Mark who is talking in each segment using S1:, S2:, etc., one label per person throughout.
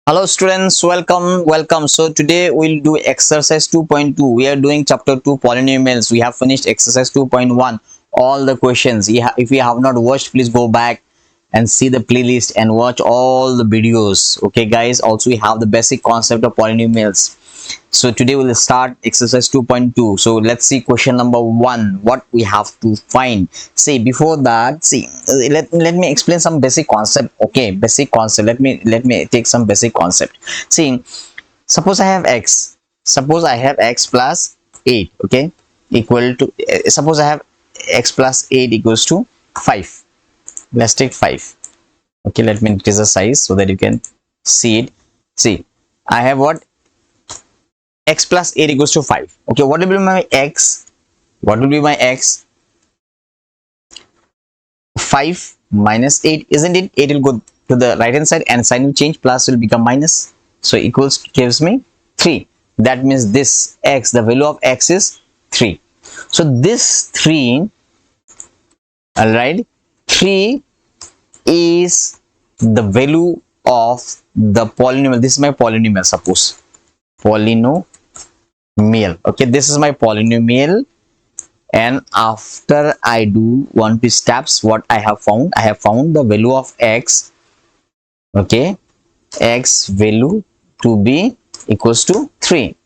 S1: Hello students, welcome. So today we'll do exercise 2.2. We are doing chapter 2 polynomials. We have finished exercise 2.1, all the questions. If you have not watched, please go back and see the playlist and watch all the videos. Okay guys, also we have the basic concept of polynomials. So today we'll start exercise 2.2. So let's see question number 1, what we have to find. See, before that, see, let me explain some basic concept. Okay, basic concept. Let me take some basic concept. See, suppose I have x plus 8, okay, equal to suppose I have x plus 8 equals to 5. Let's take 5. Okay, let me increase the size so that you can see it. See, I have what? X plus 8 equals to 5. Okay, what will be my x? What will be my x? 5 minus 8, isn't it? 8 will go to the right hand side and sign will change, plus will become minus. So equals gives me 3. That means this x, the value of x is 3. So this 3, alright, 3 is the value of the polynomial. This is my polynomial, suppose. Polynomial. Okay, this is my polynomial, and after I do 1 2 steps, what I have found the value of x. Okay, x value to be equals to 3.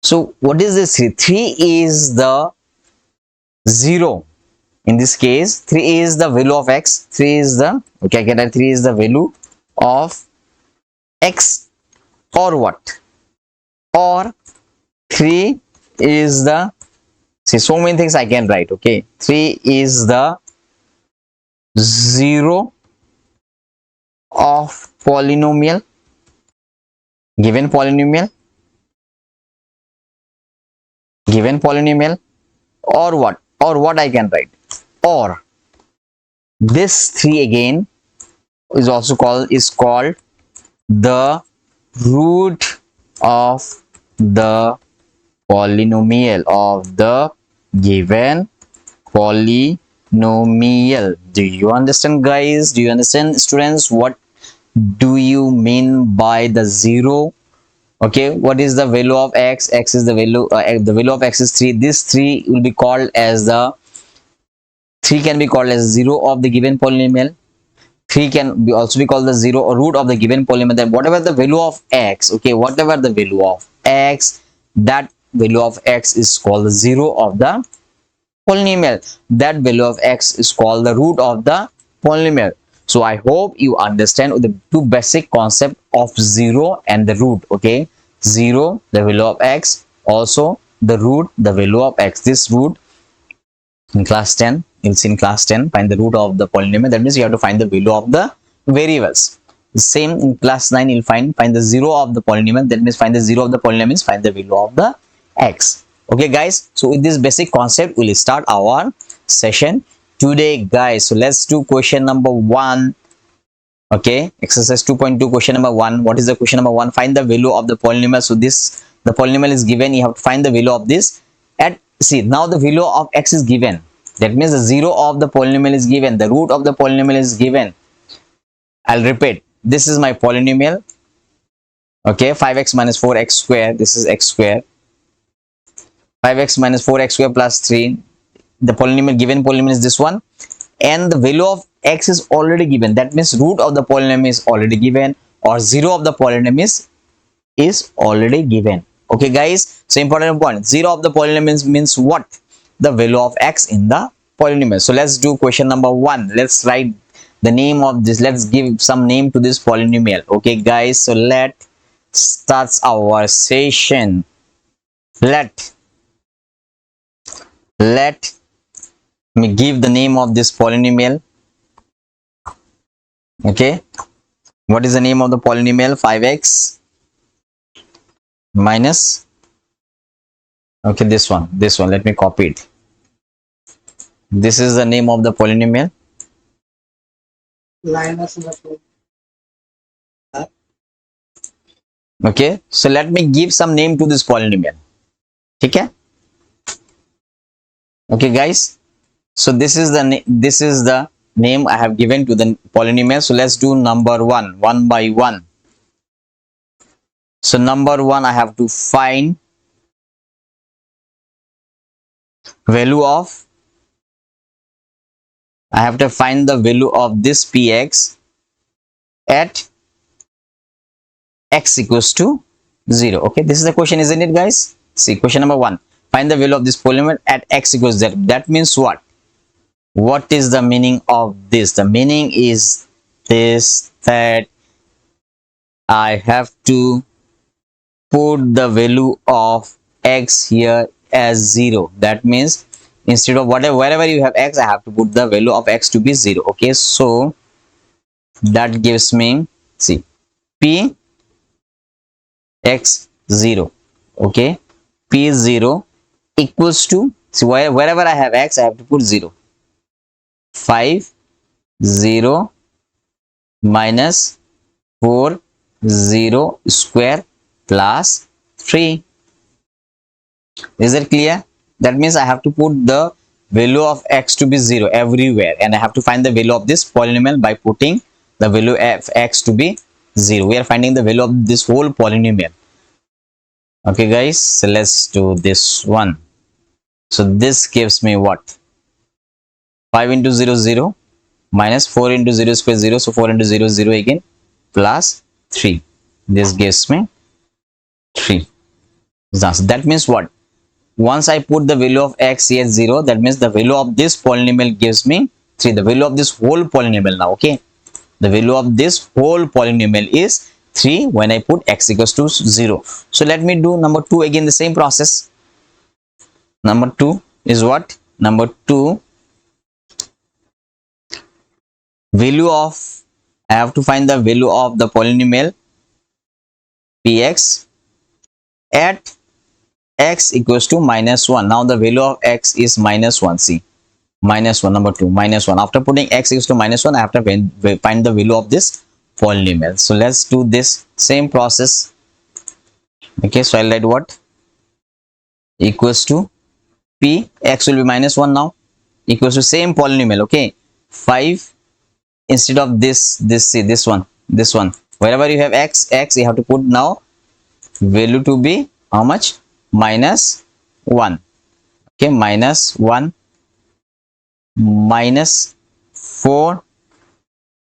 S1: So what is this? 3 is the 0. In this case, 3 is the value of x. 3 is the, okay, I get that 3 is the value of x, or what? Or 3 is the, see, so many things I can write. Okay, 3 is the 0 of polynomial, given polynomial, or what? Or what I can write? Or this 3 again is also called the root of the polynomial of the given polynomial. Do you understand, guys? Do you understand, students? What do you mean by the 0? Okay, what is the value of x? X is the value of x is 3. This 3 will be called as the 3 can be called as 0 of the given polynomial. 3 can be also be called the 0 or root of the given polynomial. Then whatever the value of x, okay, whatever the value of x, that value of x is called the 0 of the polynomial. That value of x is called the root of the polynomial. So I hope you understand the two basic concept of 0 and the root. Okay, 0 the value of x, also the root the value of x. This root in class 10, you'll see in class 10, find the root of the polynomial. That means you have to find the value of the variables. The same in class 9, you'll find the 0 of the polynomial. That means find the 0 of the polynomial means find the value of the x. Okay guys, so with this basic concept we'll start our session today, guys. So let's do question number 1. Okay, exercise 2.2, question number 1. What is the question number 1? Find the value of the polynomial. So this, the polynomial is given, you have to find the value of this. At, see, now the value of x is given. That means the 0 of the polynomial is given, the root of the polynomial is given. I'll repeat, this is my polynomial. Okay, 5x minus 4x square, this is x square. 5x minus 4x square plus 3, the polynomial, given polynomial is this one, and the value of x is already given. That means root of the polynomial is already given, or 0 of the polynomial is already given. Okay guys, so important point, 0 of the polynomial means what? The value of x in the polynomial. So let's do question number 1. Let's write the name of this, let's give some name to this polynomial. Okay guys, so let starts our session. Let me give the name of this polynomial. Okay, what is the name of the polynomial? 5x minus, okay, this one, let me copy it. This is the name of the polynomial. Okay, so let me give some name to this polynomial. Okay, okay guys, so this is the name I have given to the polynomial. So let's do number 1, one by one. So number one, I have to find value of, I have to find the value of this px at x equals to 0. Okay, this is the question, isn't it, guys? See, question number one, find the value of this polynomial at x equals 0. That means what? What is the meaning of this? The meaning is this, that I have to put the value of x here as 0. That means instead of whatever, wherever you have x, I have to put the value of x to be 0. Okay, so that gives me, see, p x 0. Okay, p 0 equals to, so wherever I have x, I have to put 0. 5 0 minus 4 0 square plus 3. Is it clear? That means I have to put the value of x to be 0 everywhere, and I have to find the value of this polynomial by putting the value of x to be 0. We are finding the value of this whole polynomial. Okay, guys, so let's do this one. So this gives me what? 5 into 0 0 minus 4 into 0 square 0, so 4 into 0 0 again, plus 3. This gives me 3. So that means what? Once I put the value of x here 0, that means the value of this polynomial gives me 3. The value of this whole polynomial now, okay? The value of this whole polynomial is 3 when I put x equals to 0. So let me do number 2 again, the same process. Number 2 is what? Number 2, value of, I have to find the value of the polynomial px at x equals to minus 1. Now the value of x is minus 1. See, minus 1, number 2, minus 1. After putting x equals to minus 1, I have to find the value of this polynomial. So let's do this same process. Okay, so I'll write what? Equals to p, x will be minus 1 now, equals to same polynomial. Okay, 5 instead of this, see, this one, wherever you have x, you have to put now value to be how much? Minus 1. Okay, minus 1 minus 4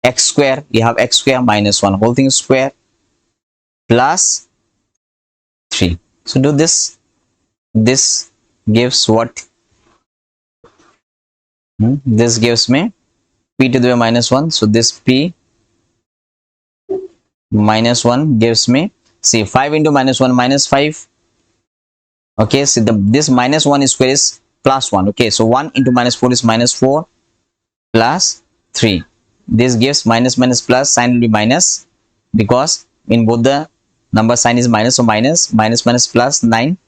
S1: x square, you have x square minus 1 whole thing square plus 3. So do this. This gives what? This gives me p to the power minus 1. So this p minus 1 gives me, see, 5 into minus 1 minus 5. Okay, see, this minus 1 square is plus 1. Okay, so 1 into minus 4 is minus 4 plus 3. This gives minus minus plus, sign will be minus because in both the number sign is minus, so minus minus plus 9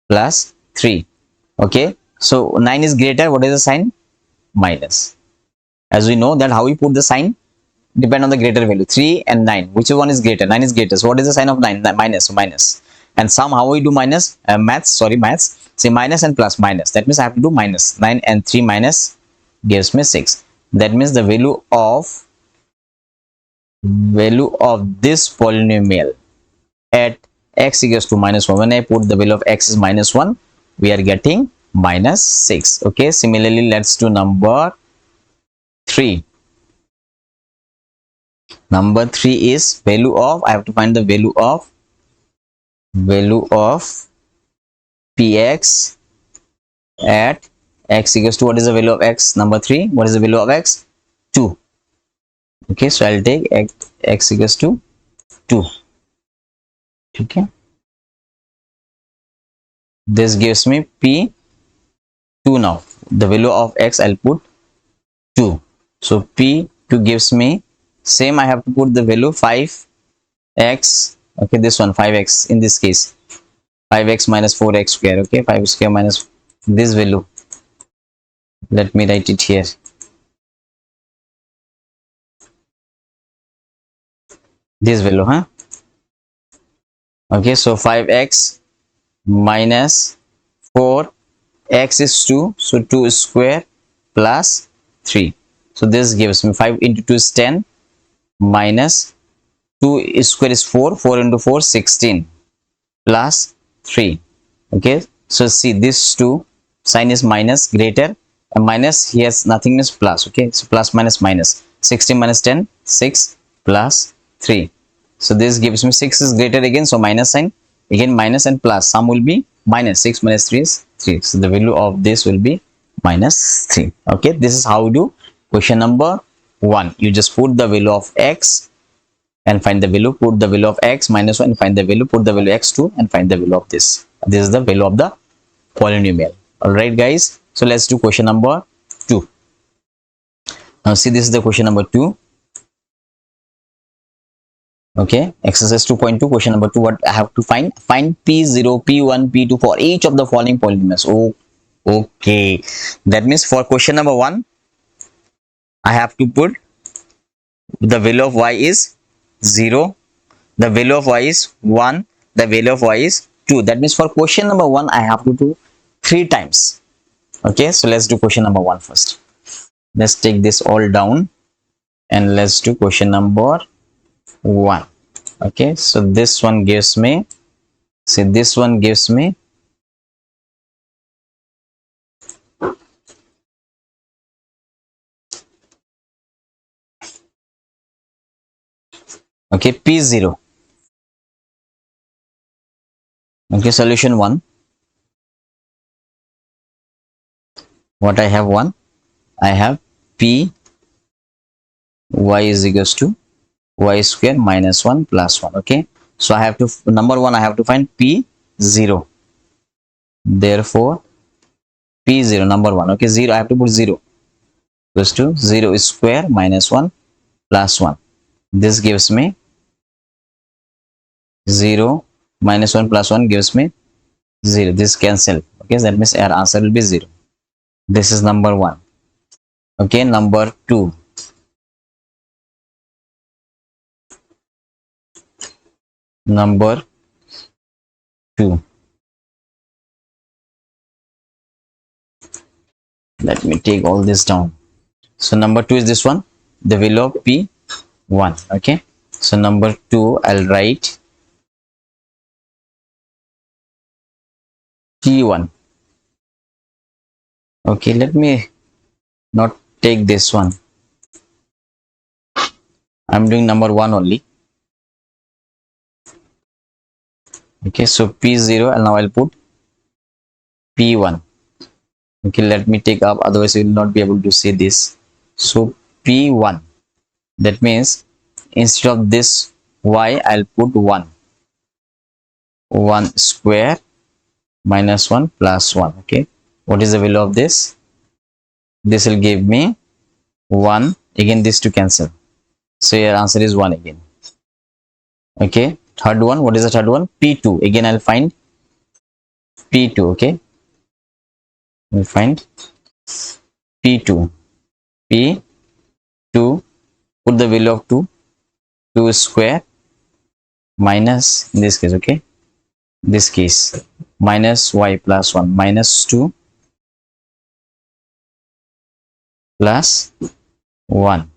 S1: plus 3. Okay, so 9 is greater, what is the sign? Minus. As we know that how we put the sign depend on the greater value. 3 and 9, which one is greater? 9 is greater. So what is the sign of 9? Minus. So minus. And somehow we do minus, maths, say minus and plus, minus. That means I have to do minus. 9 and 3 minus gives me 6. That means the value of this polynomial at x equals to minus 1. When I put the value of x is minus 1, we are getting minus 6. Okay, similarly, let's do number 3. Number 3 is value of, I have to find the value of px at x equals to, what is the value of x? Number 3, what is the value of x? 2. Okay, so I'll take x equals to 2. Okay, this gives me p 2. Now the value of x I'll put 2. So p 2 gives me, same, I have to put the value 5x. Okay, this one 5x, in this case 5x minus 4x square. Okay, 5 square minus this value, let me write it here. This value, huh? Okay, so 5x minus 4, x is 2, so 2 square plus 3. So this gives me 5 into 2 is 10 minus 2 square is 4, 4 into 4 16 plus 3. Okay, so see this 2 sign is minus, greater, and minus here nothing means plus. Okay, so plus minus minus, 16 minus 10 6 plus 3. So this gives me 6 is greater again, so minus sign, again minus and plus, sum will be minus, 6 minus 3 is 3. So the value of this will be minus 3. Okay, this is how you do question number 1. You just put the value of x and find the value, put the value of x minus 1 and find the value, put the value x2 and find the value of this. This is the value of the polynomial. All right guys, so let's do question number 2. Now see, this is the question number 2. Okay, exercise 2.2, question number 2. What I have to find p0, p1, p2 for each of the following polynomials. Oh, okay, that means for question number 1 I have to put the value of y is 0, the value of y is 1, the value of y is 2. That means for question number 1 I have to do 3 times. Okay, so let's do question number 1 first. Let's take this all down and let's do question number 1. Okay, so this one gives me, see this one gives me okay p0. Okay, solution 1. What I have 1, I have p y is equals to y square minus 1 plus 1. Okay, so I have to, number 1 I have to find p0. Therefore p0 number 1. Okay, 0 I have to put 0 equals to 0 square minus 1 plus 1. This gives me 0 minus 1 plus 1 gives me 0. This cancel. Okay, that means our answer will be 0. This is number 1. Okay, number 2. Number 2. Let me take all this down. So number 2 is this one, the value of p1. Okay, so number 2 I'll write p1. Okay, let me not take this one. I'm doing number 1 only. Okay, so p0 and now I'll put p1. Okay, let me take up, otherwise you will not be able to see this. So p1, that means instead of this y I'll put 1 square minus 1 plus 1. Okay, what is the value of this? This will give me 1. Again this to cancel, so your answer is 1 again. Okay, third one, what is the third one? p2. Again I'll find p2. Okay, we'll find p2. p2, put the value of 2 square minus, in this case, okay, this case minus y plus 1 minus 2 plus 1.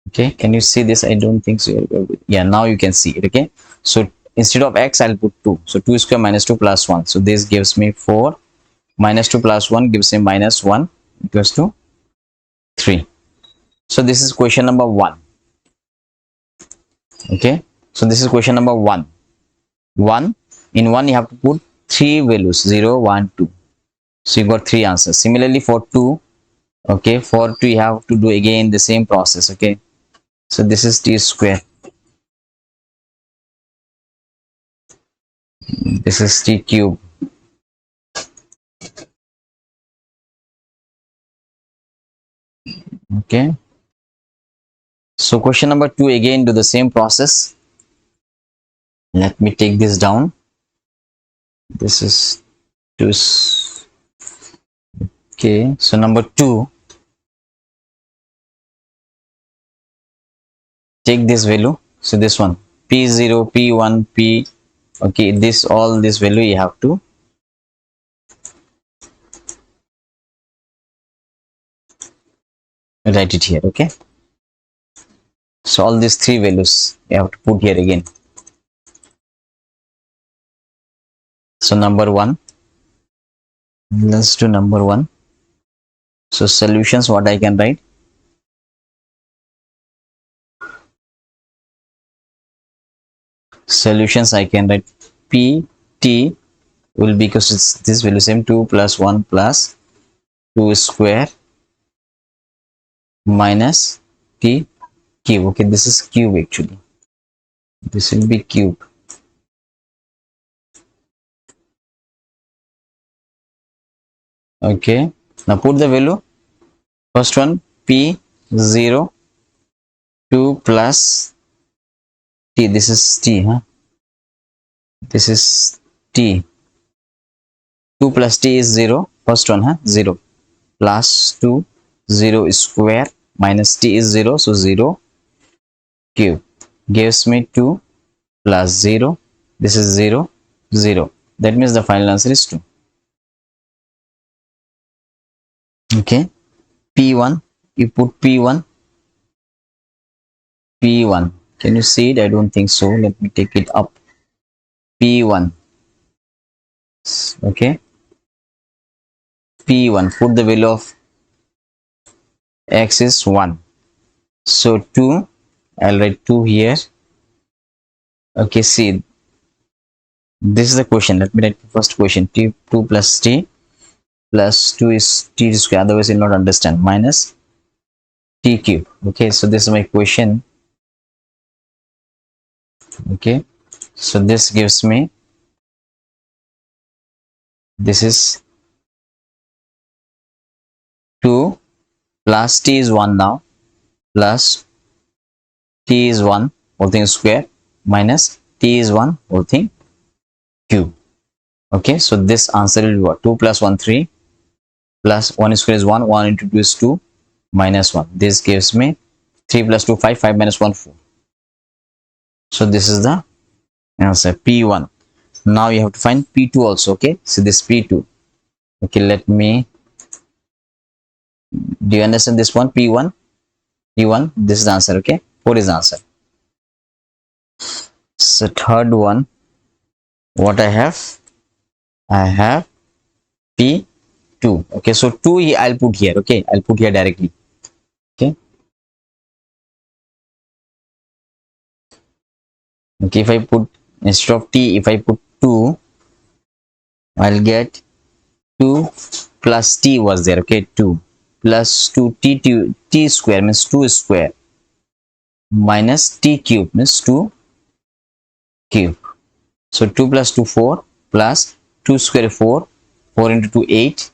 S1: Okay, can you see this? I don't think so. Yeah, now you can see it. Okay, so instead of x I'll put 2, so 2 square minus 2 plus 1. So this gives me 4 minus 2 plus 1 gives me minus 1 equals to 3. So this is question number 1. Okay, so this is question number 1. In 1 you have to put 3 values, 0 1 2. So you got 3 answers. Similarly for 2, okay, for 2 you have to do again the same process. Okay, so this is t square, this is t cube. Okay, so question number 2, again do the same process. Let me take this down. This is 2. Okay, so number 2, take this value, so this one p0 p1 p, okay, this all this value you have to write it here. Okay, So all these three values you have to put here again. So number one, let's do number one. So solutions, what I can write? Solutions I can write pt will be, because it's this value same, 2 plus 1 plus 2 square minus t cube. Okay, this is cube actually. This will be cube. Okay, now put the value. First one p0, 2 plus t. This is t, huh? This is t. 2 plus t is 0. First one, huh? 0 plus 2, 0 square minus t is 0. So 0 cube gives me 2 plus 0. This is 0, 0. That means the final answer is 2. Okay. P1. You put P1. P1. Can you see it? I don't think so. Let me take it up. P1. Okay. P1. Put the value of x is 1. So 2. I'll write 2 here. Okay, see. This is the question. Let me write the first question. T 2 plus t plus 2 is t square. Otherwise, you'll not understand. Minus t cube. Okay, so this is my question. Okay, so this gives me, this is 2 plus t is 1 now, plus t is 1 whole thing square minus t is 1 whole thing cube. Okay, so this answer will be what? 2 plus 1 3 plus 1 square is 1, 1 into 2 is 2 minus 1. This gives me 3 plus 2 5, 5 minus 1 4. So this is the answer, P1. Now you have to find P2 also. Okay, so this P2. Okay, let me, do you understand this one? P1, P1, this is the answer. Okay, 4 is the answer. So third one, what I have P2. Okay, so 2 I'll put here. Okay, I'll put here directly. Okay, okay, if I put, instead of t, if I put 2, I'll get 2 plus t was there. Okay, 2 plus 2 t square means 2 square minus t cube means 2 cube. So 2 plus 2 4 plus 2 square 4, 4 into 2 8,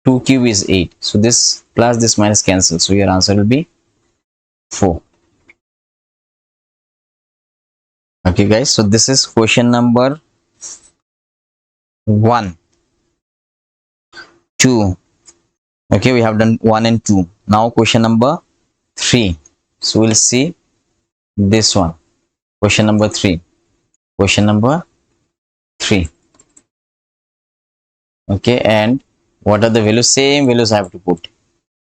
S1: 2 cube is 8. So this plus this minus cancel. So your answer will be 4. Okay guys, so this is question number 1, 2. Okay, we have done 1 and 2. Now question number 3. So we'll see this one. Question number 3. Question number 3. Okay, and what are the values? Same values I have to put.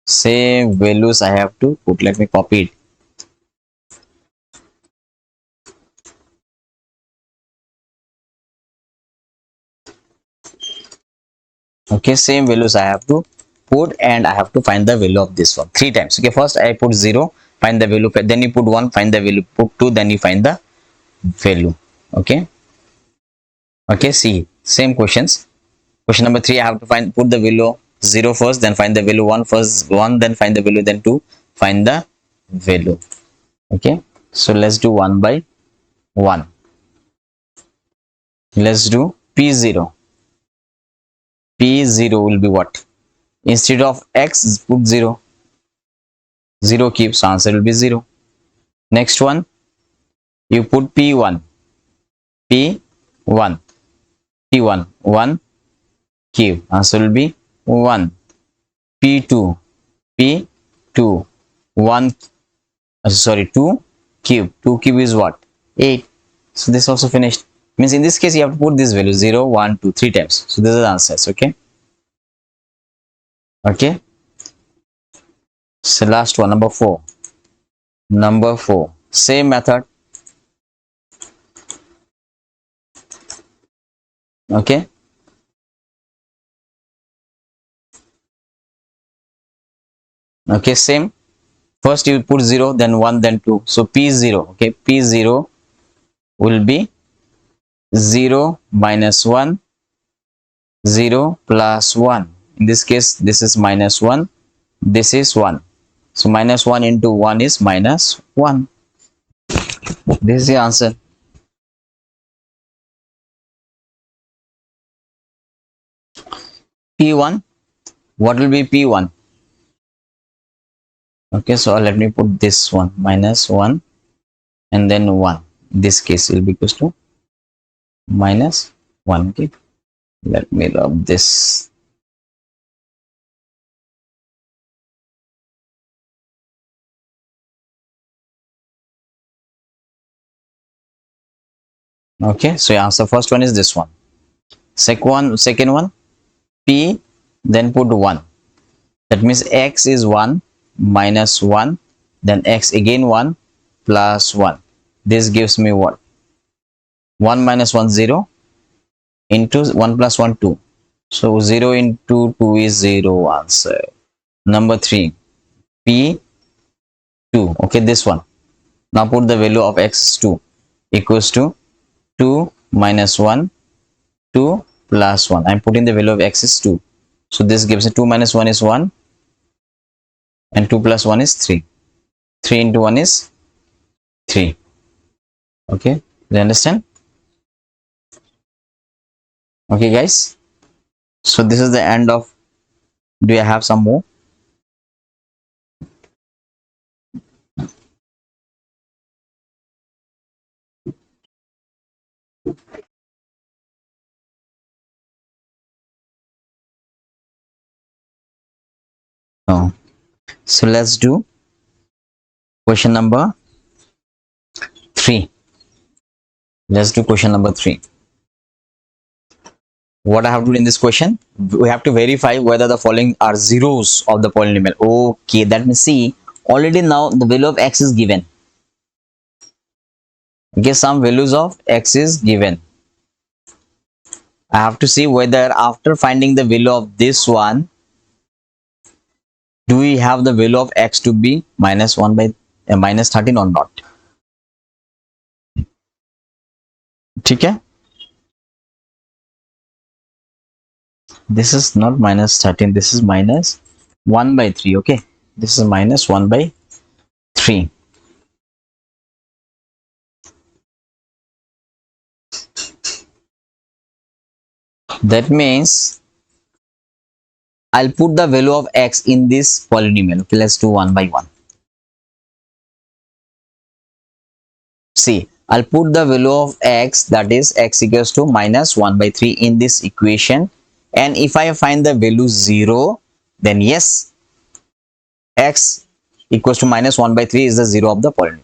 S1: Same values I have to put. Let me copy it. Okay, same values I have to put, and I have to find the value of this one 3 times. Okay, first I put 0, find the value, then you put 1, find the value, put 2, then you find the value. Okay, okay, see, same questions. Question number 3, I have to put the value 0 first, then find the value 1 first, 1, then find the value, then 2, find the value. Okay, so let's do 1 by 1. Let's do P0. P0 will be what? Instead of x, put 0. 0 cube, so answer will be 0. Next one, you put P1. P1. P1. 1 cube. Answer will be 1. P2. P2. 1. Sorry, 2 cube. 2 cube is what? 8. So this also finished. Means in this case you have to put this value 0, 1, 2, 3 times. So this is the answers. Okay. Okay. So last one, number 4. Number 4, same method. Okay, okay, same. First you put 0, then 1, then 2. So P0, okay, P0 will be 0 minus 1, 0 plus 1. In this case, this is minus 1, this is 1. So minus 1 into 1 is minus 1. This is the answer. P1, what will be P1? Okay, so let me put this one, minus 1 and then 1. In this case, it will be equals to minus 1. Okay, let me rub this. Okay, so your answer first one is this one. Second one, P, then put 1. That means x is 1 minus 1, then x again 1 plus 1. This gives me what? 1 minus 1, 0 into 1 plus 1, 2. So 0 into 2 is 0 answer. Number 3, P2. Okay, this one. Now put the value of x 2 equals to 2 minus 1, 2 plus 1. I'm putting the value of x is 2. So this gives me 2 minus 1 is 1 and 2 plus 1 is 3. 3 into 1 is 3. Okay, do you understand? Okay guys, so this is the end of. Do you have some more? No. So let's do question number 3. Let's do question number 3. What I have to do in this question, we have to verify whether the following are zeros of the polynomial. Okay, that means see, already now the value of x is given. Okay, some values of x is given. I have to see whether after finding the value of this one, do we have the value of x to be minus 1 by minus 13 or not. Okay, this is not minus 13, this is minus 1 by 3. Okay, this is minus 1 by 3. That means I'll put the value of x in this polynomial. Okay, let's do one by one. See, I'll put the value of x, that is x equals to minus 1 by 3 in this equation, and if I find the value 0, then yes, x equals to minus 1 by 3 is the 0 of the polynomial.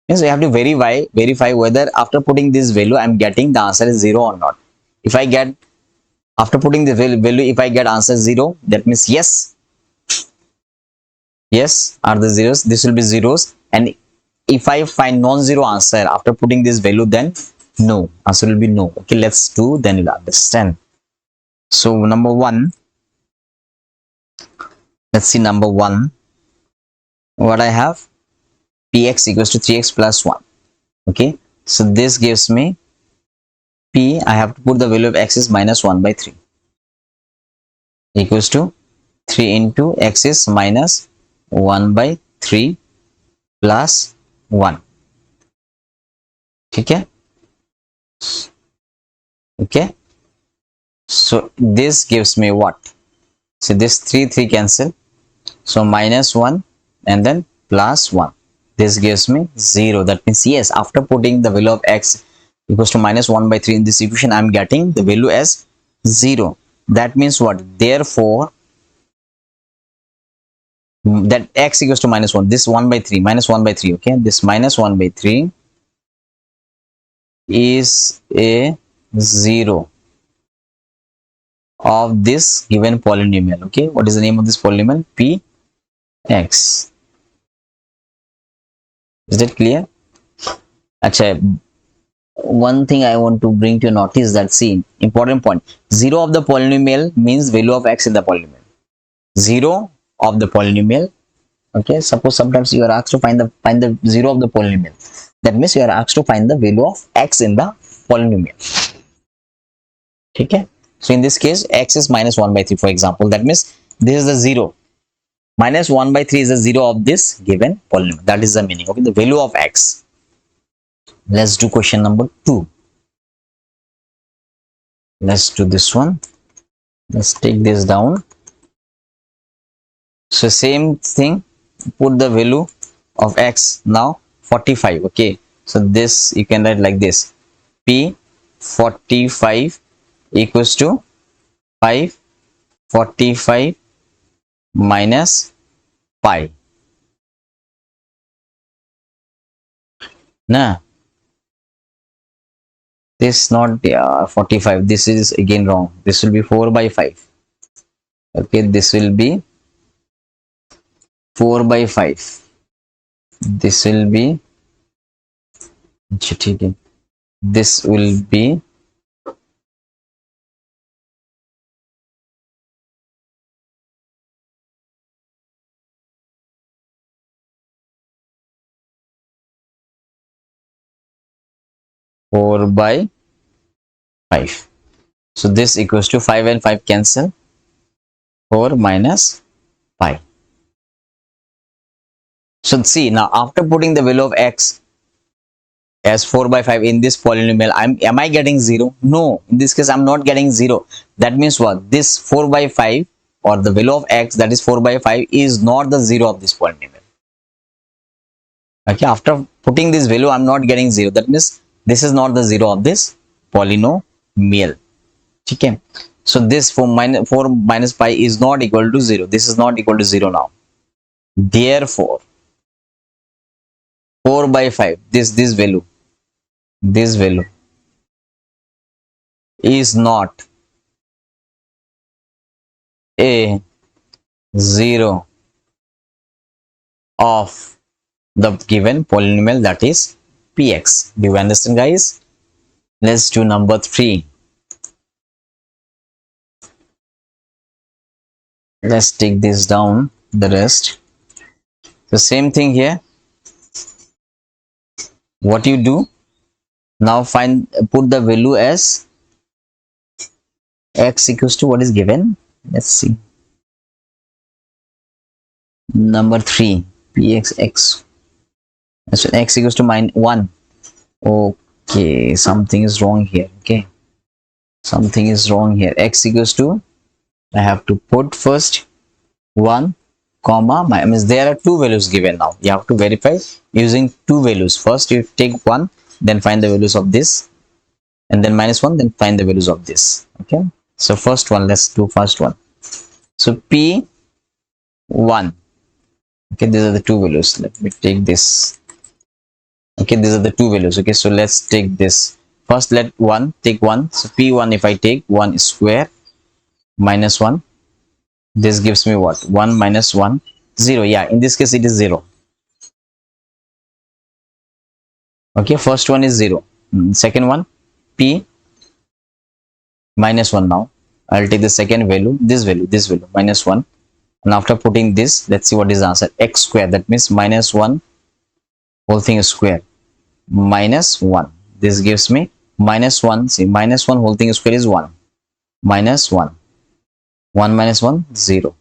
S1: Yes, we have to verify whether after putting this value I'm getting the answer is 0 or not. If I get, after putting the value, if I get answer 0, that means yes are the zeros, this will be zeros, and if I find non-zero answer after putting this value, then no, answer will be no. Okay, let's do, then you'll understand. So number 1, let's see number 1, what I have, px equals to 3x plus 1. Okay, so this gives me p, I have to put the value of x is minus 1 by 3 equals to 3 into x is minus 1 by 3 plus 1. Okay, okay, so this gives me what? So this 3 cancel, so minus 1 and then plus 1. This gives me 0. That means yes, after putting the value of x equals to minus 1 by 3 in this equation, I am getting the value as 0. That means what? Therefore, that x equals to minus 1, this 1 by 3, minus 1 by 3. Okay, this minus 1 by 3 is a 0 of this given polynomial. Okay, what is the name of this polynomial? Px. Is that clear? Acha, one thing I want to bring to your notice, that see, important point, 0 of the polynomial means value of x in the polynomial. 0 of the polynomial. Okay, suppose sometimes you are asked to find the 0 of the polynomial, that means you are asked to find the value of x in the polynomial. Okay, so in this case x is minus 1 by 3, for example. That means this is the 0, minus 1 by 3 is the 0 of this given polynomial. That is the meaning. Okay, the value of x. Let's do question number 2. Let's do this one. Let's take this down. So same thing, put the value of x now 45. Okay, so this you can write like this: p 45 equals to 545 minus pi. Nah, this not 45. This is again wrong. This will be 4 by 5. Okay, this will be 4 by 5. This will be, this will be 4 by 5. So this equals to 5 and 5 cancel, 4 minus pi. So see, now after putting the value of x as 4 by 5 in this polynomial, am I getting 0? No, in this case I'm not getting 0. That means what? This 4 by 5 or the value of x, that is 4 by 5, is not the 0 of this polynomial. Okay, after putting this value I'm not getting 0. That means this is not the 0 of this polynomial. Okay, so this 4 minus pi is not equal to 0. This is not equal to 0 now. Therefore 4 by 5, this value is not a 0 of the given polynomial, that is px. Do you understand, guys? Let's do number 3. Let's take this down, the rest. The same thing here. What you do now, put the value as x equals to what is given. Let's see, number 3, px. So x equals to -1. Okay, something is wrong here. Okay, something is wrong here. X equals to, I have to put first 1 comma, means there are two values given. Now you have to verify using two values. First you take 1, then find the values of this, and then -1, then find the values of this. Okay, so first one, let's do first one. So p1. Okay, these are the two values. Let me take this. Okay, these are the two values. Okay, so let's take this first. Let 1 take 1. So p1, if I take 1 square minus 1, this gives me what? 1 minus 1, 0. Yeah, in this case it is 0. Okay, first one is 0. Second one, p minus 1. Now I'll take the second value, this value -1, and after putting this, let's see what is the answer. X square, that means -1 whole thing square minus 1. This gives me -1. See, -1 whole thing square is 1. -1. 1 minus 1, 0.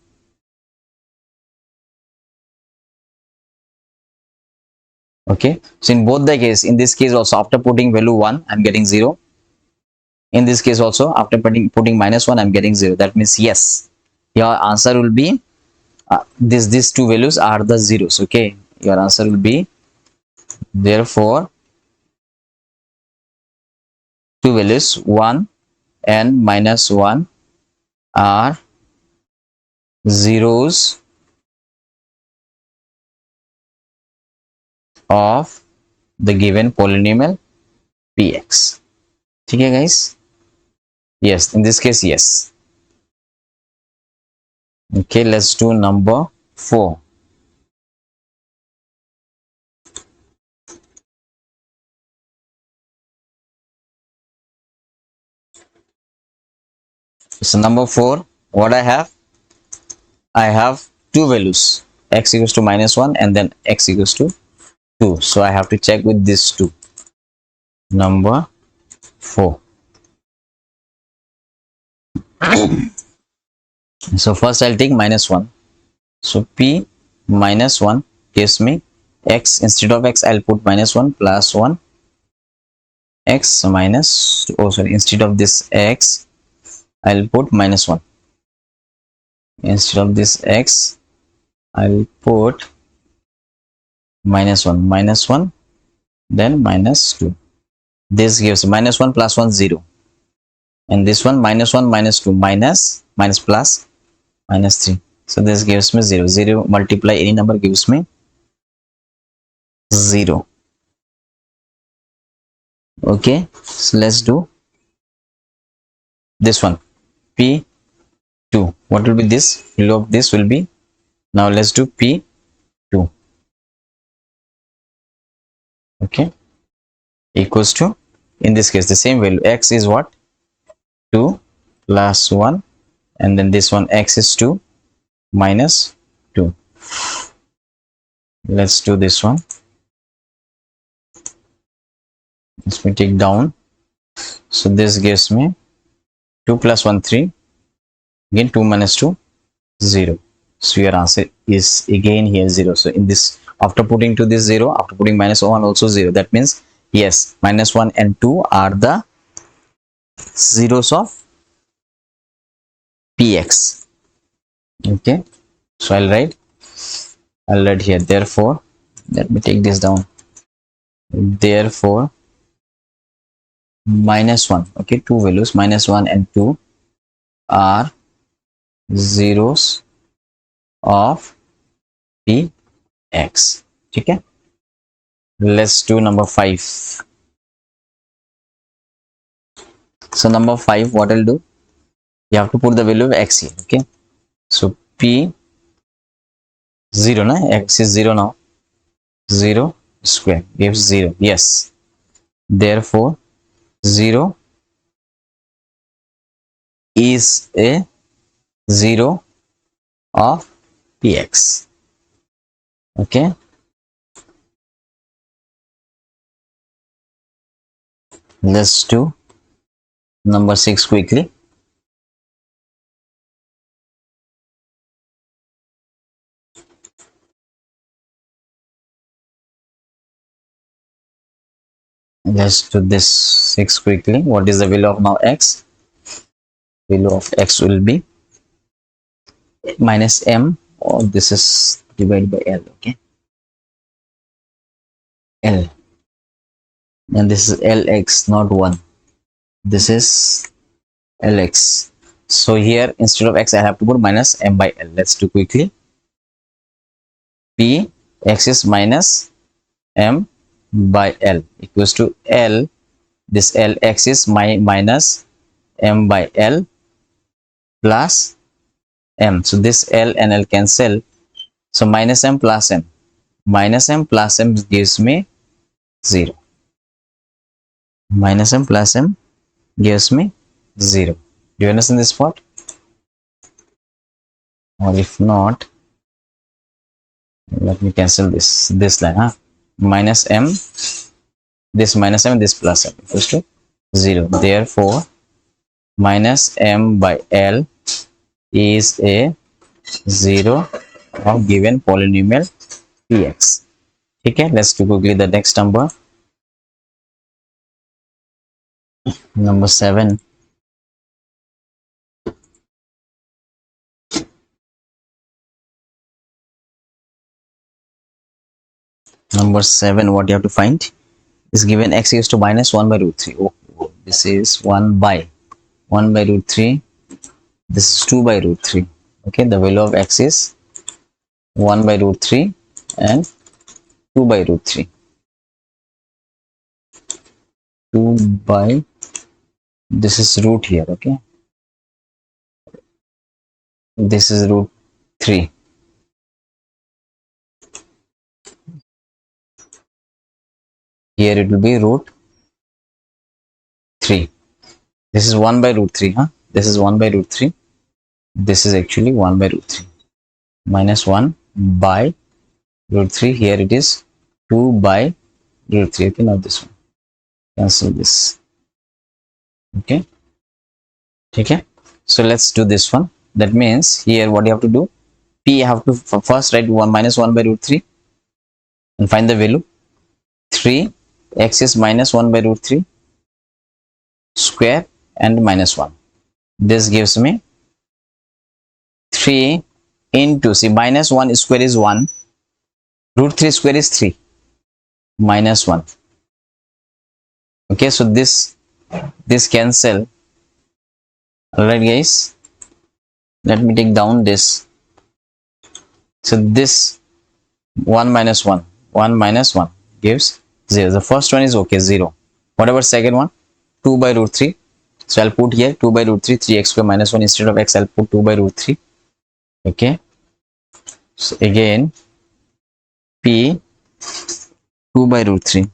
S1: Okay, so in both the case, in this case also, after putting value 1, I'm getting 0. In this case also, after putting -1, I'm getting 0. That means yes, your answer will be these two values are the zeros. Okay, your answer will be, therefore two values 1 and -1 are zeros of the given polynomial px. Okay guys, yes, in this case yes. Okay, let's do number 4. So number 4, what I have two values, x equals to -1 and then x equals to 2. So I have to check with these two. Number 4. So first I'll take -1. So p -1 gives me x. Instead of x, I'll put -1 plus 1 x minus, oh sorry, instead of this x, I'll put -1. Instead of this x, I'll put -1, then -2. This gives -1 plus 1, 0. And this one -1 -2, minus plus -3. So this gives me 0. 0 multiply any number gives me 0. Okay, so let's do this one, p2. What will be this? Value of this will be, now let's do p2. Okay, equals to, in this case the same value, x is what, 2 plus 1, and then this one x is 2 minus 2. Let's do this one. Let me take down. So this gives me 2 plus 1, 3. Again 2 minus 2, 0. So your answer is again here 0. So in this, after putting to this 0, after putting -1 also 0. That means yes, -1 and 2 are the zeros of px. Okay, so I'll write here, therefore, let me take this down. Therefore -1, okay, two values -1 and 2 are zeros of px. Okay, let's do number 5. So number 5, what I'll do, you have to put the value of x here. Okay, so p 0 na, x is 0 now, 0 square gives 0. Yes, therefore 0 is a 0 of px. Okay, let's do number 6 quickly. Let's do this 6 quickly. What is the value of now x? Value of x will be minus m, or this is divided by l. Okay, l, and this is lx, not 1. This is lx. So here instead of x, I have to put minus m by l. Let's do quickly. p x is minus m by l equals to l. This lx is minus m by l plus m. So this l and l cancel. So minus m plus m. Minus m plus m gives me 0. Minus m plus m gives me 0. Do you understand this part? Or if not, let me cancel this line. Minus m, this minus m, this plus m equals to 0. Therefore, minus m by l is a 0 of given polynomial px. Okay, let's do quickly the next number. Number 7. Number 7, what you have to find is given x equals to minus 1 by root 3. Oh, this is 1 by root 3. This is 2 by root 3. Okay, the value of x is 1 by root 3 and 2 by root 3. 2 by, this is root here. Okay, this is root 3. Here it will be root 3. This is 1 by root 3. this is 1 by root 3. This is actually 1 by root 3 minus 1 by root 3. Here it is 2 by root 3. Okay, now this one, cancel this. Okay, okay. So let's do this one. That means here what you have to do, p I have to first write 1 minus 1 by root 3 and find the value. 3 x is minus 1 by root 3 square and minus 1. This gives me 3 into, see, minus 1 square is 1, root 3 square is 3, minus 1. Okay, so this cancel. Alright guys, let me take down this. So this 1 minus 1 gives 0. The first one is okay, 0. Whatever second one, 2 by root 3. So I'll put here 2 by root 3, 3x square minus 1. Instead of x, I'll put 2 by root 3. Okay, so again p 2 by root 3,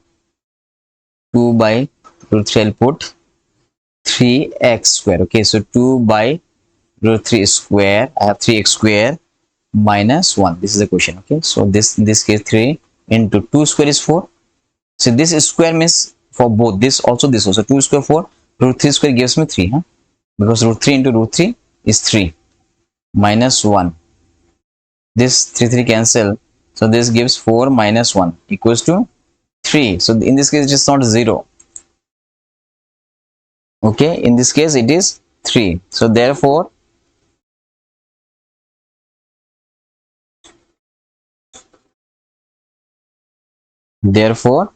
S1: 2 by root 3, I'll put 3x square. Okay, so 2 by root 3 square, I have 3x square minus 1. This is the question. Okay, so this, in this case, 3 into 2 square is 4. So this square means for both, this also, this also, 2 square 4, root 3 square gives me 3, huh? Because root 3 into root 3 is 3 minus 1. This 3 cancel, so this gives 4 minus 1 equals to 3. So in this case it is not 0. Okay, in this case it is 3. So therefore therefore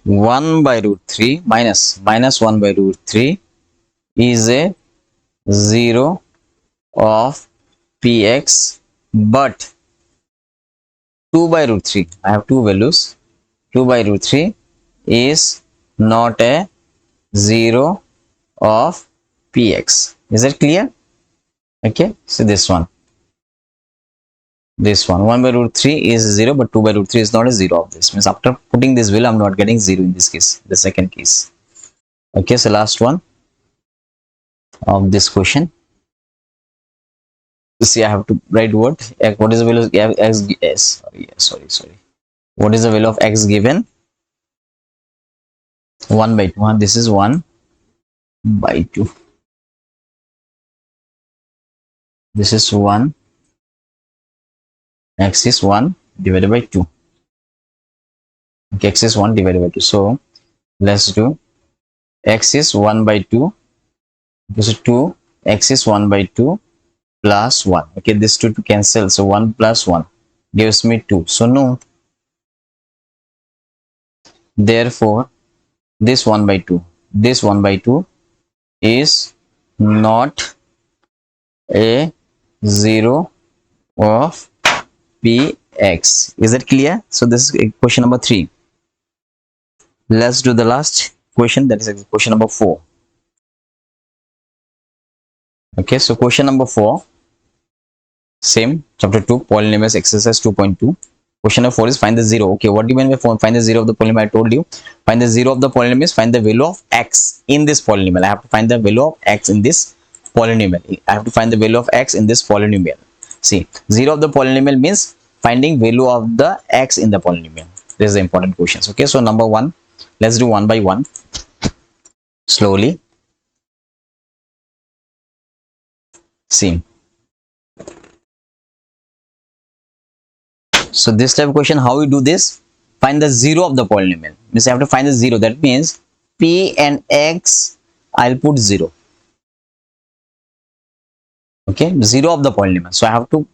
S1: 1 by root 3 minus 1 by root 3 is a 0 of px, but 2 by root 3, I have two values, 2 by root 3 is not a 0 of px. Is that clear? Okay, so this one 1 by root 3 is 0, but 2 by root 3 is not a 0 of this. Means after putting this value, I'm not getting 0 in this case, the second case. Okay, so last one of this question. See, I have to write what is the value of x? Sorry. What is the value of x given? 1 by 2. This is 1 by 2. This is 1. X is 1 divided by 2. Okay, x is 1 divided by 2. So let's do x is 1 by 2. This is 2. X is 1 by 2 plus 1. Okay, this 2 to cancel. So 1 plus 1 gives me 2. So no. Therefore, this 1 by 2 is not a 0 of px. Is that clear? So this is question number 3. Let's do the last question, that is question number 4. Okay, so question number 4, same chapter 2, polynomials exercise 2.2. Question number 4 is find the 0. Okay, what do you mean by find the 0 of the polynomial? I told you, find the 0 of the polynomial is find the value of x in this polynomial. I have to find the value of x in this polynomial. I have to find the value of x in this polynomial. See, 0 of the polynomial means finding value of the x in the polynomial. This is the important questions. Okay, so number 1, let's do one by one slowly. See, so this type of question, how we do this? Find the 0 of the polynomial. Means I have to find the 0. That means p and x, I'll put 0. Okay, 0 of the polynomial. So I have to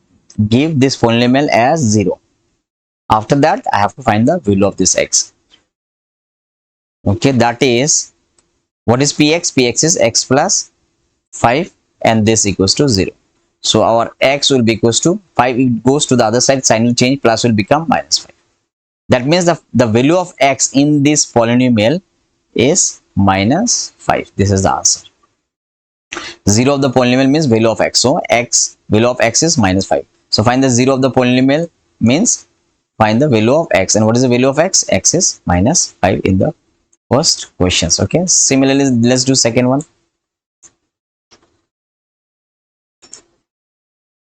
S1: give this polynomial as 0. After that, I have to find the value of this x. Okay, that is, what is px? Px is x plus 5 and this equals to 0. So our x will be equals to 5. It goes to the other side, sign will change, plus will become minus 5. That means the value of x in this polynomial is minus 5. This is the answer. 0 of the polynomial means value of x. So value of x is minus 5. So find the 0 of the polynomial means find the value of x. And what is the value of x? X is minus 5 in the first questions. Okay, similarly, let's do second one.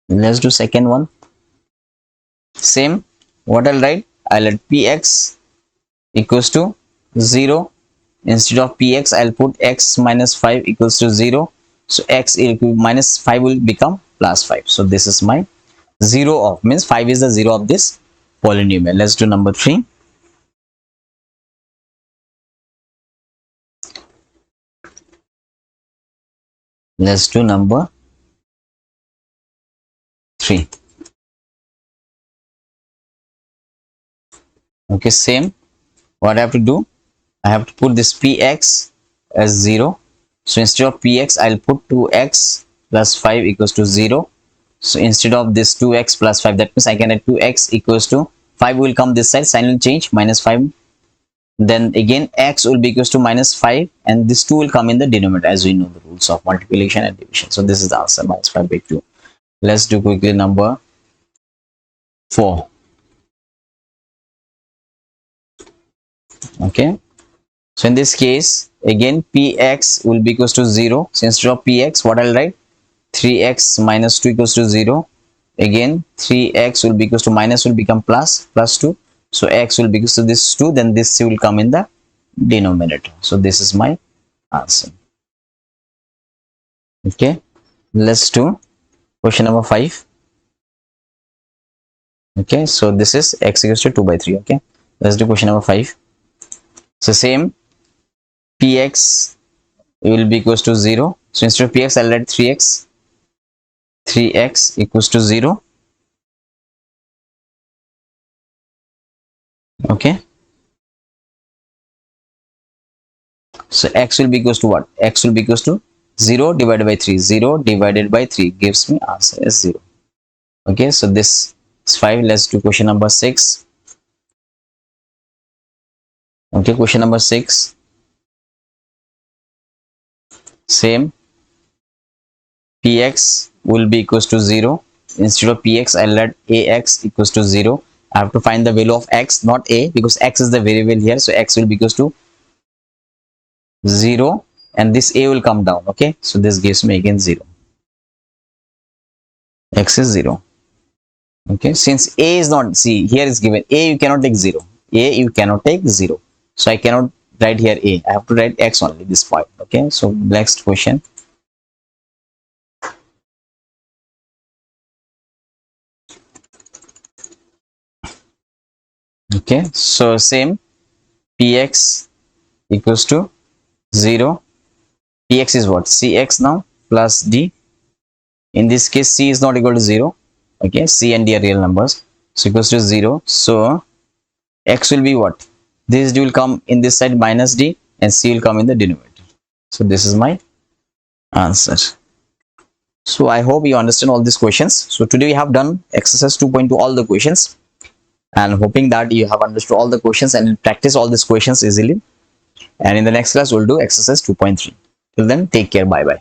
S1: Let's do second one. Same. What I'll write? I'll let px equals to 0. Instead of px, I'll put x minus 5 equals to 0. So x minus 5 will become plus 5. So this is my 0 of, means 5 is the 0 of this polynomial. Let's do number 3. Let's do number 3. Okay, same. What I have to do? I have to put this px as 0. So instead of px, I'll put 2x plus 5 equals to 0. So instead of this 2x plus 5, that means I can add 2x equals to 5 will come this side, sign will change, minus 5. Then again x will be equals to minus 5, and this 2 will come in the denominator, as we know the rules of multiplication and division. So this is the answer, minus 5 by 2. Let's do quickly number 4. Okay, so in this case, again px will be equals to 0. So instead of px, what I'll write? 3x minus 2 equals to 0. Again 3x will be equals to minus will become plus 2. So x will be equals to this 2, then this will come in the denominator. So this is my answer. Okay, let's do question number 5. Okay, so this is x equals to 2 by 3. Okay, let's do question number 5. So same, px will be equals to 0. So instead of px, I'll write 3x. 3x equals to 0. Okay, so x will be equals to what? X will be equals to 0 divided by 3. 0 divided by 3 gives me answer as 0. Okay, so this is 5. Let's do question number 6. Okay, question number 6. Same, px will be equals to 0. Instead of px, I'll let ax equals to 0. I have to find the value of x, not a, because x is the variable here. So x will be equals to 0, and this a will come down. Okay, so this gives me again 0. X is 0. Okay, since a is not, see here is given a, you cannot take 0. A you cannot take 0. So I cannot write here a. I have to write x only, this point. Okay, so next question. Okay, so same, px equals to 0. Px is what? Cx now plus d. In this case, c is not equal to 0. Okay, c and d are real numbers. So equals to 0. So x will be what? This d will come in this side, minus d, and c will come in the denominator. So this is my answer. So I hope you understand all these questions. So today we have done exercise 2.2, all the questions, and hoping that you have understood all the questions and practice all these questions easily. And in the next class, we'll do exercise 2.3. Till then, take care. Bye bye.